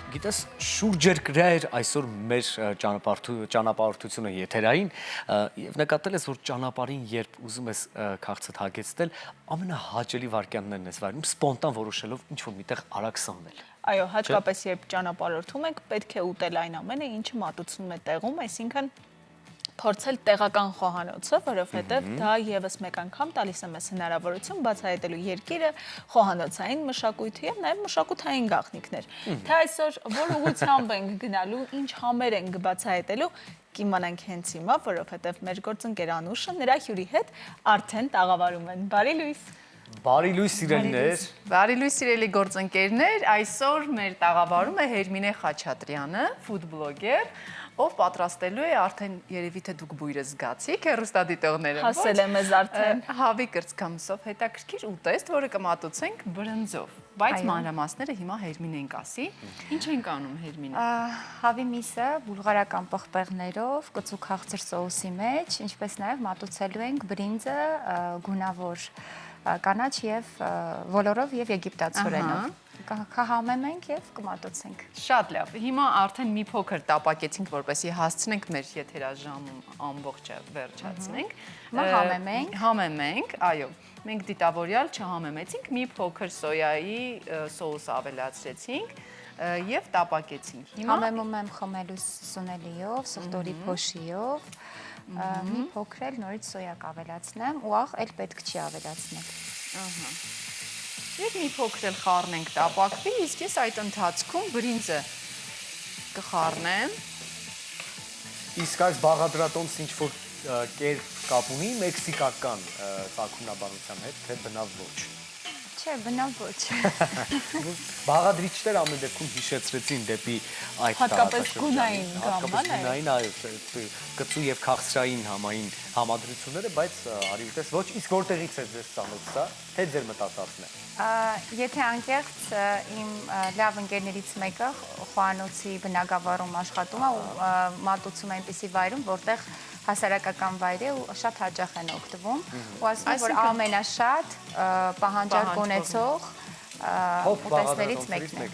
Գիտես, շուրջերկրայր այսօր մեր ճանապարհորդությունը եթերային եւ նկատել ես, որ ճանապարհին երբ ուզում ես քաղցդ հագեցնել, ամենահաճելի վարքյաններն ես վարում, սպոնտան որոշելով ինչ-որ միտեղ արագ սաննել։ Այո, հատկապես երբ ճանապարհորդում ենք, պետք է ուտել այն ամենը, ինչը մատուցվում է տեղում, այսինքն փորձել տեղական խոհանոցը, որովհետև դա եւս մեկ անգամ տալիս է մեզ հնարավորություն բացահայտելու երկիրը, խոհանոցային մշակույթը եւ նաեւ մշակութային գաղտնիքներ։ Թե այսօր որ ուղղությամբ ենք գնալու, ինչ համեր ենք բացահայտելու, կիմանանք հենց հիմա, որովհետև մեր գործընկեր Անուշը նրա հյուրի հետ արդեն տաղավարում են։ Բարի լույս։ Բարի լույս սիրելիներ։ Բարի լույս սիրելի գործընկերներ, այսօր մեր տաղավարում է Հերմինե Խաչատրյանը, ֆուդ բլոգեր, ով պատրաստելու է արդեն երևի թե դուք բույրը զգացիք, հեռուստադիտողները։ Հասել է մեզ արդեն։ Հավի կրծքամսով հետաքրքիր ուտեստ, որը կմատուցենք բրնձով, բայց մանրամասները հիմա Հերմինեն կասի։ Ինչ ենք անում Հերմինե։ Հավի միսը բուլղարական պղպեղներով, կծու քաղցր սոուսի մեջ, ինչպես նաև մատուցելու ենք բրինձը գունավոր կանաչ եւ ոլորով եւ եգիպտացորենով։ Կհամեմ ենք եւ կմատուցենք։ Շատ լավ։ Հիմա արդեն մի փոքր տապակեցինք, որպեսզի հասցնենք մեր եթերաժամում ամբողջը վերջացնենք։ Համեմ ենք։ Համեմ ենք, այո։ Մենք դիտավորյալ չհամեմեցինք, մի փոքր սոյայի սոուս ավելացրեցինք եւ տապակեցինք։ Համեմում եմ խմելու սունելիով, սխտորի փոշիով, մի փոքր էլ նորից սոյա կավելացնեմ, ու աղ էլ պետք չի ավելացնել։ Եվ մի փոքր էլ խառնենք տապակվի, իսկ ես այդ ընթացքում բրինձը կխառնեմ։ Իսկ այս բաղադրատոմս ինչ-որ կերպ կապ ունի մեքսիկական ծագումնաբանության հետ, թե բնավ ոչ։ Չէ, բնավ ոչ։ Բաղադրիչներ ամեն դեպքում հիշեցրեցին դեպի այդ Հատկապես գունային հատկապես գունային, այո, կծու եւ քաղցրային համային համադրությունները, բայց արի ուտես ոչ, իսկ որտեղից է ձեզ ծանոթ սա, թե ձեր մտածածն է։ Եթե անկեղծ իմ լավ ընկերներից մեկը խոհանոցի բնակավարում աշխատում է ու մատուցում է այնպիսի վայրում, որտեղ հասարակական վայր է ու շատ հաճախ են օգտվում ու ասում են, որ ամենաշատ պահանջարկ ունեցող ուտեստներից մեկն է։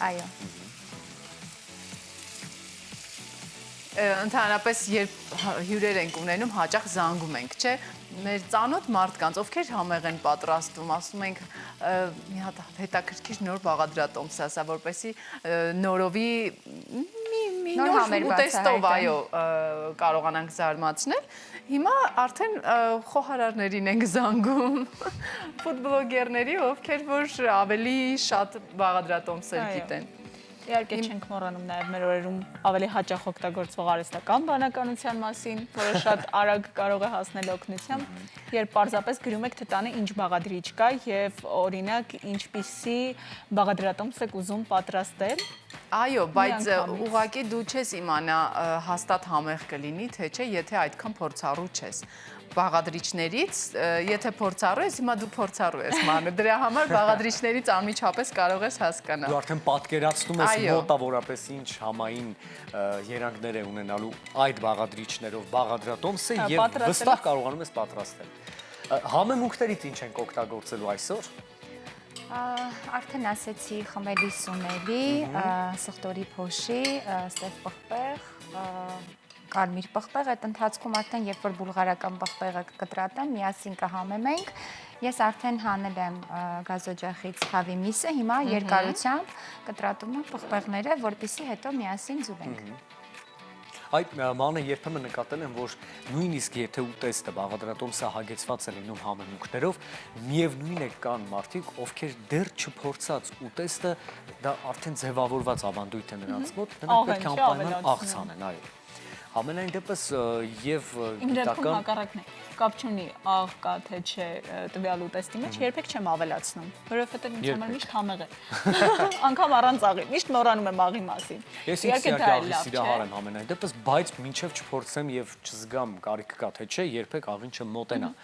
Այո։ Ընդհանրապես երբ հյուրեր ենք ունենում, հաճախ զանգում ենք, չէ՞։ Մեր ծանոթ մարդկանց, ովքեր համեղ են պատրաստում, ասում ենք մի հատ հետաքրքիր նոր բաղադրատոմս ասա, որպեսզի նորովի մի նոր ուտեստով, այո, կարողանանք զարմացնել։ Հիմա արդեն խոհարարներին ենք զանգում, ֆուդ բլոգերների, ովքեր որ ավելի շատ բաղադրատոմսեր գիտեն։ Իհարկե չենք մոռանում նաև մեր օրերում ավելի հաճախ օգտագործվող արհեստական բանականության մասին, որը շատ արագ կարող է հասնել օգնության, երբ պարզապես գրում եք, թե տանը ինչ բաղադրիչ կա եւ օրինակ ինչպիսի բաղադրատոմս եք ուզում պատրաստել։ Այո, բայց ուղղակի դու չես իմանա հաստատ համեղ կլինի, թե չէ, եթե այդքան փորձառու չես։ Բաղադրիչներից, եթե փորձառու ես, հիմա դու փորձառու ես մանը, դրա համար բաղադրիչներից անմիջապես կարող ես հասկանալ։ Դու արդեն պատկերացնում ես մոտավորապես ինչ համային երանգներ է ունենալու այդ բաղադրիչներով բաղադրատոմսը եւ վստահ կարողանում ես պատրաստել։ Համեմունքներից ինչ ենք օգտագործելու այսօր։ Արդեն ասեցի խմելի սունելի, սխտորի փոշի, ստեվ պղպեղ, կարմիր պղպեղ, այդ ընթացքում արդեն երբ որ բուլղարական պղպեղը կտրատեմ, միասին կհամեմենք։ Ես արդեն հանել եմ գազօջախից հավի միսը, հիմա երկարությամբ կտրատում եմ պղպեղները, որպեսզի հետո միասին ձուլենք։ Այդ մանը երբեմն նկատել եմ, որ նույնիսկ եթե ուտեստը բաղադրատոմսը հագեցված է լինում համեմունքներով, միևնույն է կան մարդիկ, ովքեր դեռ չփորձած ուտեստը դա արդեն ձևավորված ավանդույթ է նրանց մոտ, նրանք պետք է անպայման աղ ցանեն, այո։ Ամենայն դեպս եւ Իմ դեպքում հակառակն է, կապ չունի աղ կա թե չէ տվյալ ուտեստի մեջ, երբեք չեմ ավելացնում, որովհետեւ ինձ համար միշտ համեղ է։ Անգամ առանց աղի, միշտ մոռանում եմ աղի մասին։ Ես իհարկե աղի սիրահար եմ ամենայն դեպս, բայց մինչեւ չփորձեմ եւ չզգամ կարիք կա թե չէ, երբեք աղին չմոտենա։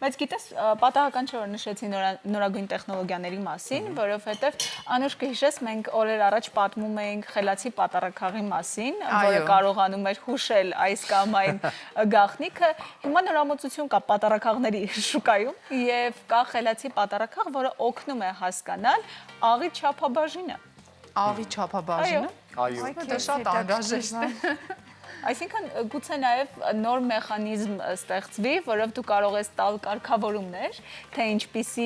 Բայց գիտես, պատահական չէ որ նշեցի նորագույն տեխնոլոգիաների մասին, որովհետև Անուշ կհիշես, մենք օրեր առաջ պատմում էինք խելացի պատարագի մասին, որը կարողանում էր հուշել այս կամ այն գաղտնիքը։ Հիմա նորամուծություն կա պատարագների շուկայում եւ կա խելացի պատարագ, որը օգնում է հասկանալ աղի չափաբաժինը։ աղի չափաբաժինը։ Այո։ Դա շատ անհրաժեշտ է։ Այսինքն գուցե նաև նոր մեխանիզմ ստեղծվի, որով դու կարող ես տալ կարգավորումներ, թե ինչպիսի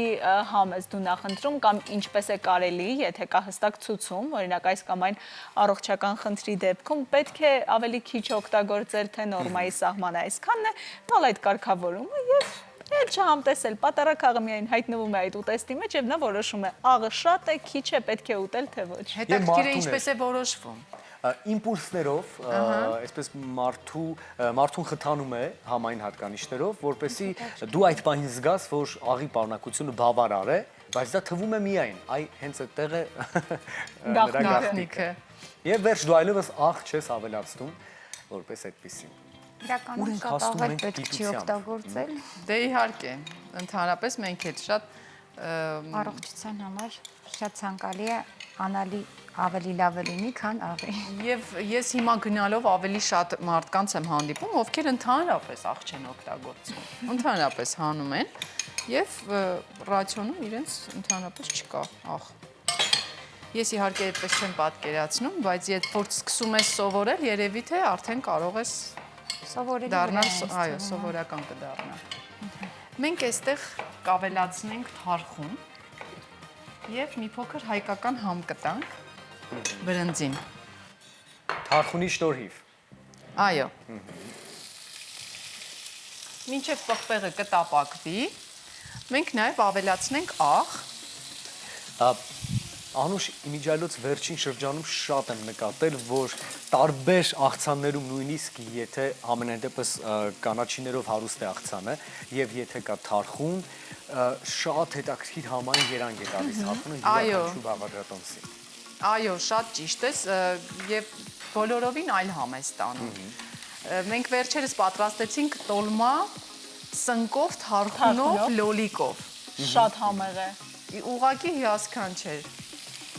համ ես դու նախընտրում կամ ինչպես է կարելի, եթե կա հստակ ցուցում, օրինակ այս կամ այն առողջական խնդրի դեպքում պետք է ավելի քիչ օգտագործել, թե նորմայի սահմանը այսքանն է, տալ այդ կարգավորումը եւ էլ չհամտեսել, պատառակաղը միայն հայտնվում է այդ ուտեստի մեջ եւ նա որոշում է աղը շատ է, քիչ է, պետք է ուտել թե ոչ։ Հետաքրքիր է ինչպես է որոշվում։ Իմպուլսներով, այսպես մարդուն խթանում է համային հատկանիշներով, որպեսզի դու այդ պահին զգաս, որ աղի պարունակությունը բավարար է, բայց դա թվում է միայն, հենց այդտեղ է նրա գաղտնիքը։ Եվ վերջ դու այլևս աղ չես ավելացնում, որպես այդպեսին։ Իրականում շատ աղեր պետք չի օգտագործել։ Դե իհարկե, ընդհանրապես մենք էլ շատ Առողջության համար շատ ցանկալի է անալի ավելի լավ լինի, քան աղի։ Եվ ես հիմա գնալով ավելի շատ մարդկանց եմ հանդիպում, ովքեր ընդհանրապես աղ չեն օգտագործում։ Ընդհանրապես հանում են եւ ռացիոնում իրենց ընդհանրապես չկա աղ։ Ես իհարկե այդպես չեմ պատկերացնում, բայց երբ որ սկսում ես սովորել, երևի թե արդեն կարող ես դառնալ, այո, սովորական կդառնա։ Մենք այստեղ կավելացնենք թարխուն եւ մի փոքր հայկական համ կտանք բրնձին։ Թարխունի շնորհիվ։ Այո։ Մինչև պղպեղը կտապակվի, մենք նաև ավելացնենք աղ։ Անուշ իմիջիայլոց վերջին շրջանում շատ եմ նկատել, որ տարբեր աղցաններում նույնիսկ եթե ամենայն դեպս կանաչիներով հարուստ է աղցանը եւ եթե կա թարխուն, շատ հետաքրքիր համային երանգ է տալիս թարխունը յուրաքանչյուր բաղադրատոմսի։ Այո, շատ ճիշտ ես եւ բոլորովին այլ համ է ստանում։ Մենք վերջերս պատրաստեցինք տոլմա սնկով, թարխունով, լոլիկով։ Շատ համեղ է։ Ուղղակի հիասքանչեր։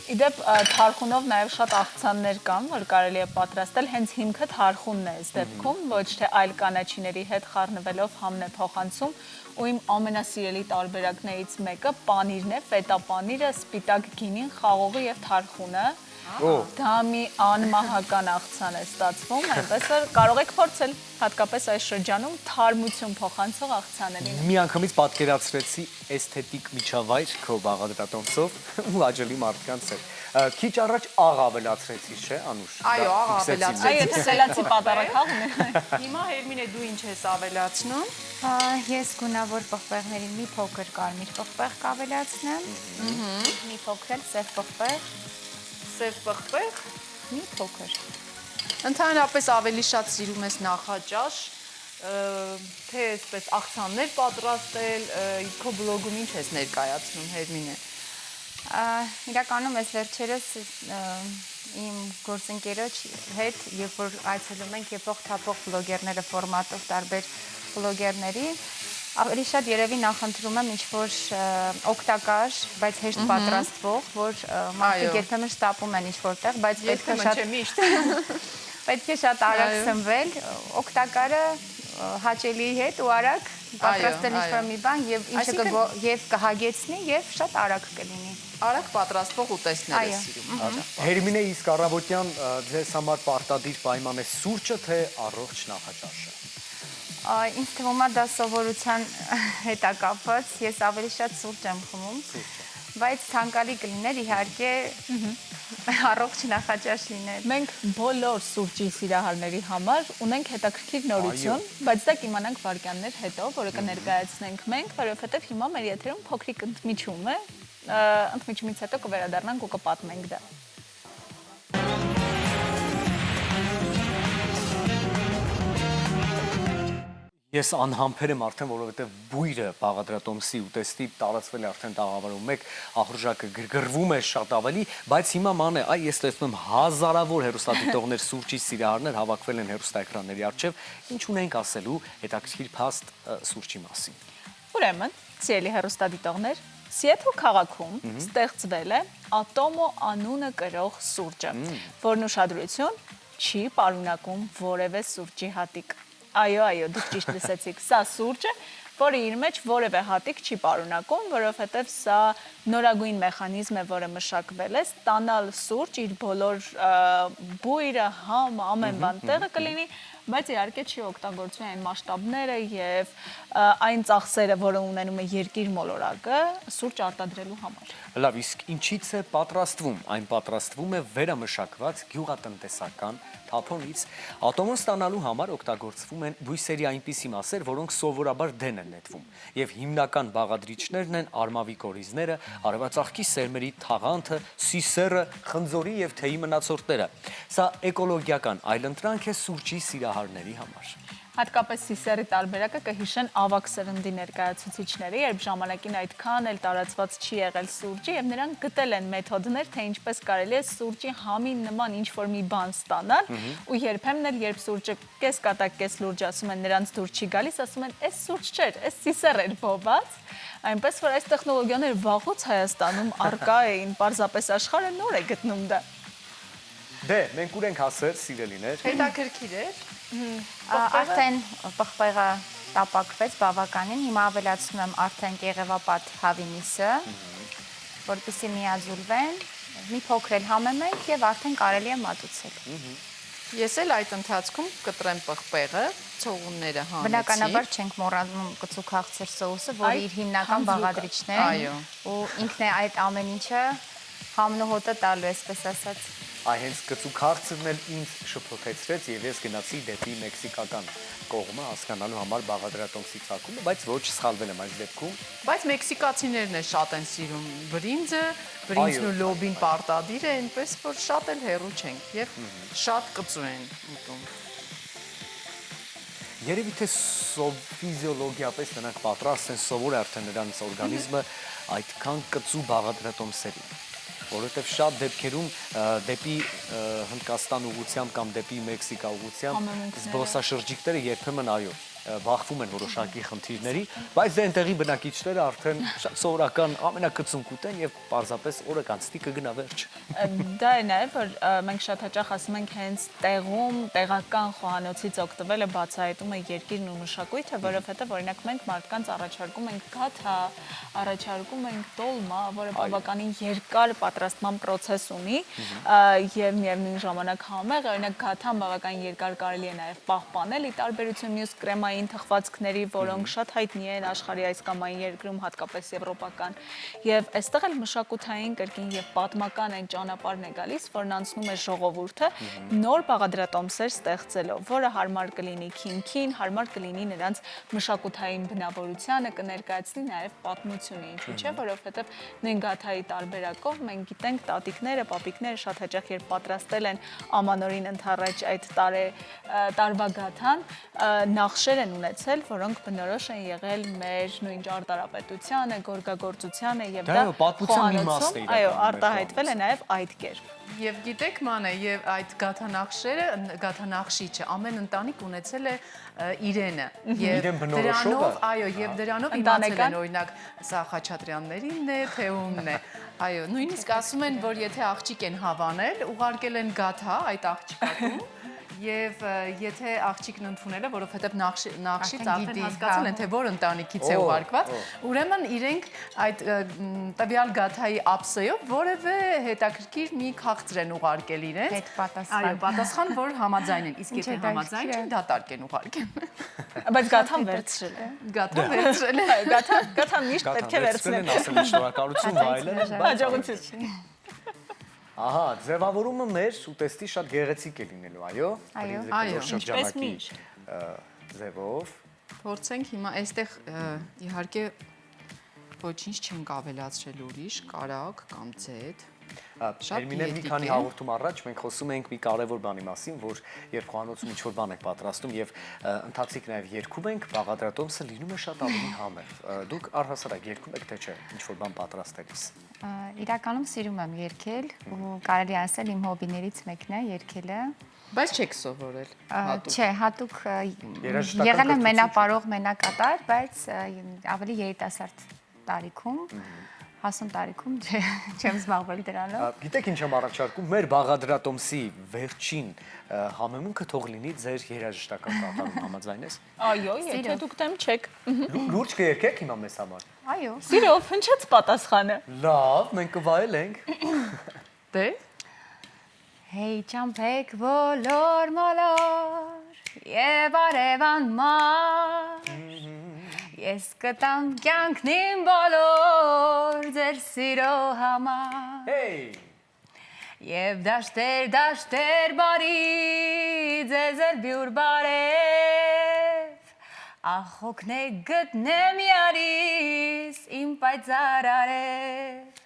Իդեպ թարխունով նաև շատ աղցաններ կան, որ կարելի է պատրաստել, հենց հիմքը թարխունն է այս դեպքում, ոչ թե այլ կանաչիների հետ խառնվելով համն է փոխանցում, ու իմ ամենասիրելի տարբերակներից մեկը պանիրն է, ֆետա պանիրը, սպիտակ գինին, խաղողը եւ թարխունը։ Դա մի անմահական աղցան է ստացվում, այնպես որ կարող եք փորձել, հատկապես այս շրջանում թարմություն փոխանցող աղցաներին։ Մի անգամից պատկերացրեցի էսթետիկ միջավայր քո բաղադրատոմսով ու աջելի մարդկանց հետ։ Քիչ առաջ աղ ավելացրեցի, չէ՞, Անուշ։ Այո, աղ ավելացրեցի։ Այո, եթե սելացի պատառաքաղն է։ Հիմա Հերմինե դու ինչ ես ավելացնում։ Ես գունավոր պղպեղներին մի փոքր կարմիր պղպեղ կավելացնեմ, մի փոքր սև պղպեղ, Սև պղպեղ, մի փոքր։ Ընդհանրապես ավելի շատ սիրում ես նախաճաշ, թե այսպես աղցաններ պատրաստել, քո բլոգում ինչ ես ներկայացնում, Հերմինե։ Իրականում ես վերջերս իմ գործընկերոջ հետ, երբ որ այցելում ենք եփող թափող բլոգերները ֆորմատով տարբեր բլոգերների, ավելի շատ երևի նախընտրում եմ ինչ-որ օգտակար, բայց հեշտ պատրաստվող, որ մարդիկ երբեմն շտապում են ինչ-որտեղ, բայց պետք է շատ արագ սնվել, օգտակարը հաճելի հետ ու արագ պատրաստել ինչ-որ մի բան եւ կհագեցնի եւ շատ արագ կլինի։ Արագ պատրաստվող ուտեստներ ես սիրում։ Հերմինե, իսկ առավոտյան ձեզ համար պարտադիր պայման է սուրճը, թե առողջ նախաճաշը։ Ինձ թվում է դա սովորության հետ է կապված, ես ավելի շատ սուրճ եմ խմում, բայց ցանկալի կլիներ իհարկե առողջ նախաճաշ լինել։ Մենք բոլոր սուրճի սիրահարների համար ունենք հետաքրքիր նորություն, բայց դա կիմանանք վարքյաններ հետո, որը կներկայացնենք մենք, որովհետև հիմա մեր եթերում փոքրիկ ընդմիջում է, ընդմիջումից հետո կվերադառնանք ու կպատմենք դա։ Ես անհամբեր եմ արդեն, որովհետև բույրը բաղադրատոմսի ուտեստի տարածվել է արդեն տաղավարում մեկ, աղրժակը գրգռվում է շատ ավելի, բայց հիմա մանե, ես տեսնում եմ հազարավոր հեռուստադիտողներ, սուրճի սիրահարներ հավաքվել են հեռուստաէկրանների առջև, ինչ ունենք ասելու հետաքրքիր փաստ սուրճի մասին։ Ուրեմն, սիրելի հեռուստադիտողներ, Սիեթլ քաղաքում ստեղծվել է Ատոմո անունը կրող սուրճը, որն ուշադրություն չի պարունակում որևէ սուրճի հատիկ։ Այո, դուք ճիշտ լսեցիք, սա սուրճ է, որը իր մեջ որևէ հատիկ չի պարունակում, որովհետև սա նորագույն մեխանիզմ է, որը մշակվել է, ստանալ սուրճ, իր բոլոր բույրը, համը, ամեն բան տեղը կլինի, բայց իհարկե չի օգտագործվում այն մասշտաբները եւ այն ծախսերը, որը ունենում է երկիր մոլորակը սուրճ արտադրելու համար։ Լավ, իսկ ինչից է պատրաստվում։ Այն պատրաստվում է վերամշակված գյուղատնտեսական թափոնից։ Ատոմն ստանալու համար օգտագործվում են բույսերի այնպիսի մասեր, որոնք սովորաբար դեն են նետվում, եւ հիմնական բաղադրիչներն են արմավի կորիզները, արևածաղկի սերմերի թաղանթը, սիսերը, խնձորի եւ թեյի մնացորդները։ Սա էկոլոգիական այլընտրանք է սուրճի սիրահարների համար։ Հատկապես սիսերի տարբերակը կհիշեն ավագ սերնդի ներկայացուցիչները, երբ ժամանակին այդքան էլ տարածված չի եղել սուրճի եւ նրանք գտել են մեթոդներ, թե ինչպես կարելի է սուրճի համի նման ինչ-որ մի բան ստանալ ու երբեմն էլ երբ սուրճը կես կատակ կես լուրջ ասում են նրանց դուր չի գալիս, ասում են «Էս սուրճ չէր, էս սիսեր էր բոված»։ Այնպես որ այս տեխնոլոգիաները վաղուց Հայաստանում առկա էին, պարզապես աշխարհը նոր է գտնում դա։ Դե, մենք ուր ենք հասել, սիրելիներ։ Հետաքրքիր էր։ Արդեն պղպեղը տապակվեց բավականին, հիմա ավելացնում եմ արդեն կեղևապատ հավինիսը, որպեսզի միաձուլվեն, մի փոքր էլ համեմենք եւ արդեն կարելի է մատուցել։ Ես էլ այդ ընթացքում կտրեմ պղպեղը, ցողունները հանեցի։ Բնականաբար չենք մոռանում կծուկախցեր սոուսը, որը իր հիմնական բաղադրիչն է, ու ինքն է այդ ամեն ինչը համն ու հոտը տալու, այսպես ասած։ Այ հենց կծուկարծրն էլ ինձ շփոթեցրեց եւ ես գնացի դեպի մեքսիկական կողմը հասկանալու համար բաղադրատոմսի ցակումը, բայց ոչ սխալվել եմ այս դեպքում։ Բայց մեքսիկացիներն է շատ են սիրում բրինձը, բրինձն ու լոբին պարտադիր է, այնպես որ շատ էլ հեռու չենք եւ շատ կծու են ուտում։ Երևի թե ֆիզիոլոգիապես նրանք պատրաստ են, սովոր է արդեն նրանց օրգանիզմը այդքան կծու բաղադրատոմսերի, որովհետև շատ դեպքերում դեպի Հնդկաստան ուղղությամբ կամ դեպի Մեքսիկա ուղղությամբ զբոսաշրջիկները երբեմն այո բախվում են որոշակի խնդիրների, բայց դե այնտեղի բնակիչները արդեն շատ սովորական ամենակծունկ ուտեն եւ պարզապես օրը կանցնի կգնա վերջ։ Դա է նաև որ մենք շատ հաճախ ասում ենք հենց տեղում տեղական խոհանոցից օգտվելը բացահայտում է երկիրն ու մշակույթը, որովհետև օրինակ մենք մարդկանց առաջարկում ենք գաթա, առաջարկում ենք տոլմա, որը բավականին երկար պատրաստման process ունի եւ միևնույն ժամանակ համեղ, օրինակ գաթան բավականին երկար կարելի է նաև պահպանել՝ ի տարբերություն մյուս կրեմային թխվածքների, որոնք շատ հայտնի են աշխարհի այս կամ այն երկրում, հատկապես եվրոպական, եւ այստեղ էլ մշակութային կրկին եւ պատմական այն ճանապարհն է գալիս, որն անցնում է ժողովուրդը նոր բաղադրատոմսեր ստեղծելով, որը հարմար կլինի քինքին, հարմար կլինի նրանց մշակութային բնավորությանը, կներկայացնի նաեւ պատմությունը, ինչու՞ չէ, որովհետեւ նույն գաթայի տարբերակով մենք գիտենք տատիկները, պապիկները շատ հաճախ երբ պատրաստել են ամանորին ընդառաջ այդ տարվա գաթան, նախշեր են ունեցել, որոնք բնորոշ են եղել մեր նույն ճարտարապետությանը, գորգագործությանը եւ դա խոհանոցում, այո, արտահայտվել է նաեւ այդ կերպ։ Եւ գիտեք, մանե, եւ այդ գաթանախշերը, գաթանախշիչը ամեն ընտանիք ունեցել է իրենը եւ դրանով, այո, եւ դրանով իմացել են օրինակ սա Խաչատրյաններինն է, թե ումն է։ Այո, նույնիսկ ասում են, որ եթե աղջիկ են հավանել, ուղարկել են գաթա այդ աղջիկատուն Եվ եթե աղջիկն ընդունել է, որովհետև նախշից արդեն հասկացել են, թե որ ընտանիքից է ուղարկված, ուրեմն իրենք այդ տվյալ գաթայի ափսեով որևէ հետաքրքիր մի քաղցր են ուղարկել իրենց։ Այո, պատասխան, որ համաձայն են, իսկ եթե համաձայն չեն, դատարկ են ուղարկել։ Բայց գաթան վերցրել է։ Գաթան վերցրել է։ Գաթան միշտ պետք է վերցնել։ Ասել շնորհակալություն վայելել։ Հաջողություն։ Ահա, ձևավորումը մեր ուտեստի շատ գեղեցիկ է լինելու, այո։ Այո, շրջանակի ձևով։ Փորձենք հիմա այստեղ իհարկե ոչինչ չենք ավելացրել ուրիշ, կարագ կամ ձեթ։ Երմիներ մի քանի հաղորդում առաջ մենք խոսում ենք մի կարևոր բանի մասին, որ երբ խոհանոցում ինչ-որ բան եք պատրաստում եւ ընթացիկ նաեւ երգում ենք, բաղադրատոմսը լինում է շատ ավելի համեղ։ Դուք առհասարակ երգում եք թե չէ, ինչ-որ բան պատրաստելիս։ Իրականում սիրում եմ երգել ու կարելի ասել իմ հոբիներից մեկն է երգելը։ Բայց չեք սովորել։ Չէ, հատուկ եղել եմ մենապարող, մենակատար, բայց ավելի երիտասարդ տարիքում Հասուն տարիքում չեմ զբաղվել դրանով։ Գիտեք ինչ եմ առաջարկում, մեր բաղադրատոմսի վերջին համեմունքը թող լինի ձեր երաժշտական կատարում, համաձայն ես։ Այո, եթե դուք դեմ չեք։ Լուրջ կերկեք հիմա մեզ համար։ Այո։ Սիրով, հնչեց պատասխանը։ Լավ, մենք կվայելենք։ Դե Հեյ ճամփեք ոլոր մոլոր եւ արևան մար Ես կտամ կյանքն իմ բոլոր ձեր սիրո համար Հեյ։ Եվ դաշտեր բարի ձեզ էլ բյուր բարև Ախոքնեք գտնեմ յարիս իմ պայծառ արև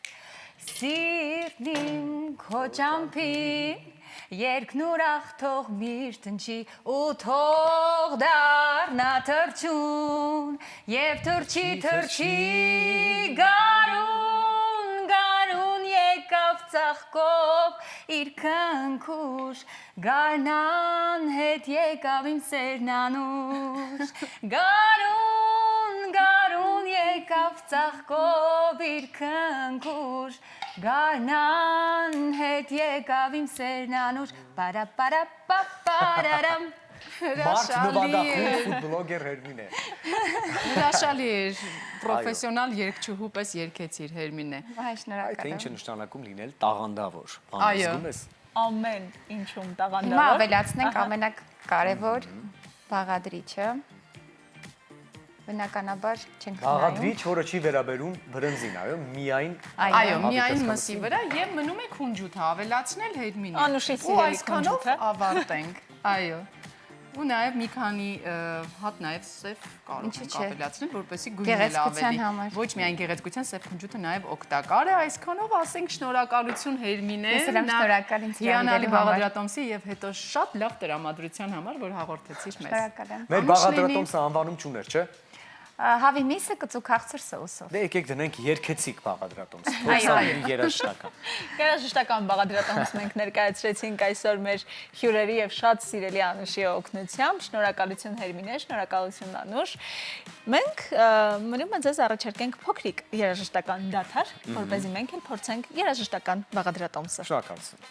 Սիրտն իմ քո ճամփին Երկն ուրախ թող միշտ ընչի ու թող դառնա թրջուն եւ թրջի գարուն եկավ ծաղկով իր քնքուշ գարնան հետ եկավ իմ սերն անուշ գարուն եկավ ծաղկով իր քնքուշ Գարնան հետ եկավ իմ սերն անուշ Պարապարապապարարամ Մարդ նվադախույն ֆուտբլոգեր Հերմին է։ հրաշալի էր, պրոֆեսիոնալ երգչուհու պես երգեցիր Հերմինե։ Այ Այդ շնորհակալ ինչը նշանակում լինել տաղանդավոր։ Այո։ Զգում ես։ Ամեն ինչում Հիմա տաղանդավոր։ ավելացնենք ամենակարևոր բաղադրիչը Բնականաբար չենք նայում Բաղադրիչ, որը չի վերաբերում բրնզին, այո, միայն Այո, միայն մսի վրա եւ մնում է քունջութը ավելացնել Հերմինե։ Անուշի Ու սիրելի այսքանով քունջութը։ ավարտենք։ Այո։ Ու նաև մի քանի հատ նաև սև կարող Ինչու ենք չէ։ ավելացնել, որպեսզի գույնը Գեղեցկության ավելի։ համար։ Ոչ միայն գեղեցկության, սև քունջութը նաև օգտակար է, այսքանով ասենք շնորհակալություն Հերմինե։ Ես էլ եմ շնորհակալ ինձ հիանալի հրավիրելու համար։ բաղադրատոմսի եւ հետո շատ լավ տրամադրության համար, որ հաղորդեցիր մեզ։ Շնորհակալ եմ մեր բաղադրատոմսը անվանում չուներ, չէ։ Հավի միսը կծու քաղցր սոուսով Դե եկեք դնենք երկեցիկ բաղադրատոմս, Այո, փորձա այո։ լինի երաժշտական։ Երաժշտական բաղադրատոմս մենք ներկայացրեցինք այսօր մեր հյուրերի եւ շատ սիրելի Անուշի օգնությամբ։ Շնորհակալություն Հերմինե, շնորհակալություն Անուշ։ Մենք մնում է ձեզ առաջարկենք փոքրիկ երաժշտական դաթար, որպեսզի մենք էլ փորձենք երաժշտական բաղադրատոմսը։ Շնորհակալություն։